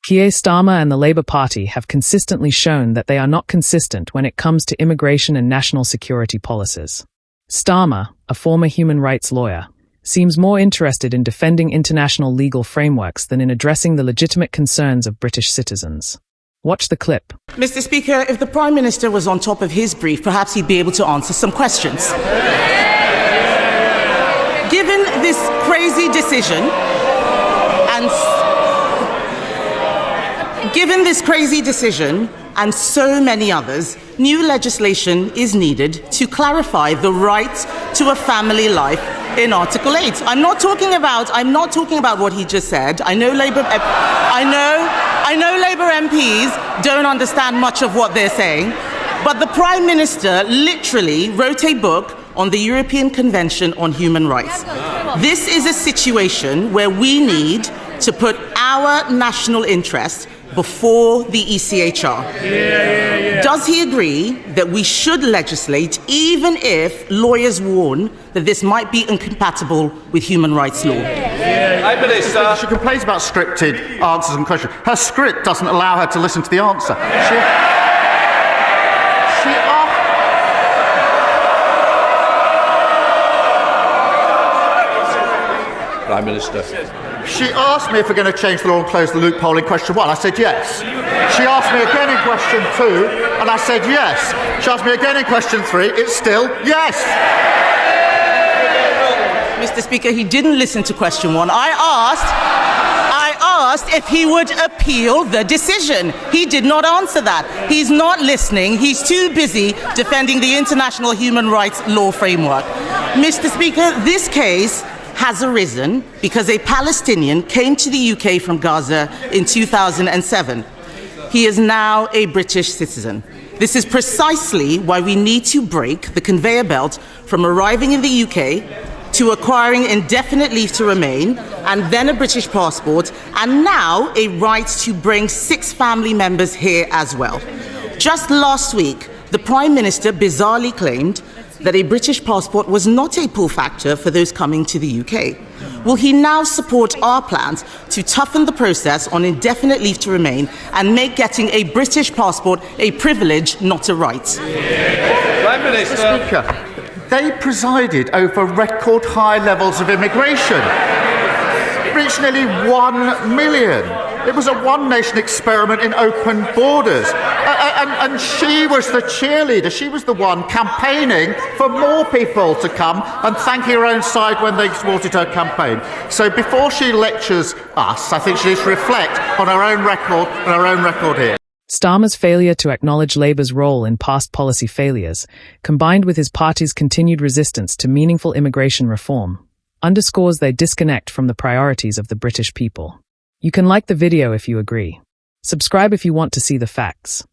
Keir Starmer and the Labour Party have consistently shown that they are not consistent when it comes to immigration and national security policies. Starmer, a former human rights lawyer, seems more interested in defending international legal frameworks than in addressing the legitimate concerns of British citizens. Watch the clip. Mr. Speaker, if the Prime Minister was on top of his brief, perhaps he'd be able to answer some questions. Given this crazy decision and so many others, new legislation is needed to clarify the right to a family life in Article 8. I'm not talking about what he just said. I know Labour MPs don't understand much of what they're saying, but the Prime Minister literally wrote a book on the European Convention on Human Rights. This is a situation where we need to put our national interest before the ECHR. Does he agree that we should legislate even if lawyers warn that this might be incompatible with human rights law? She complains about scripted answers and questions. Her script doesn't allow her to listen to the answer. Prime Minister. She asked me if we're going to change the law and close the loophole in question 1. I said yes. She asked me again in question 2, and I said yes. She asked me again in question 3. It's still yes. Mr. Speaker, he didn't listen to question 1. I asked if he would appeal the decision. He did not answer that. He's not listening. He's too busy defending the international human rights law framework. Mr. Speaker, this case has arisen because a Palestinian came to the UK from Gaza in 2007. He is now a British citizen. This is precisely why we need to break the conveyor belt from arriving in the UK to acquiring indefinite leave to remain and then a British passport, and now a right to bring 6 family members here as well. Just last week, the Prime Minister bizarrely claimed that a British passport was not a pull factor for those coming to the UK. Will he now support our plans to toughen the process on indefinite leave to remain and make getting a British passport a privilege, not a right? Prime Minister. Speaker, they presided over record high levels of immigration. It reached nearly 1 million. It was a one-nation experiment in open borders. And she was the cheerleader. She was the one campaigning for more people to come and thanking her own side when they thwarted her campaign. So before she lectures us, I think she needs to reflect on her own record here. Starmer's failure to acknowledge Labour's role in past policy failures, combined with his party's continued resistance to meaningful immigration reform, underscores their disconnect from the priorities of the British people. You can like the video if you agree. Subscribe if you want to see the facts.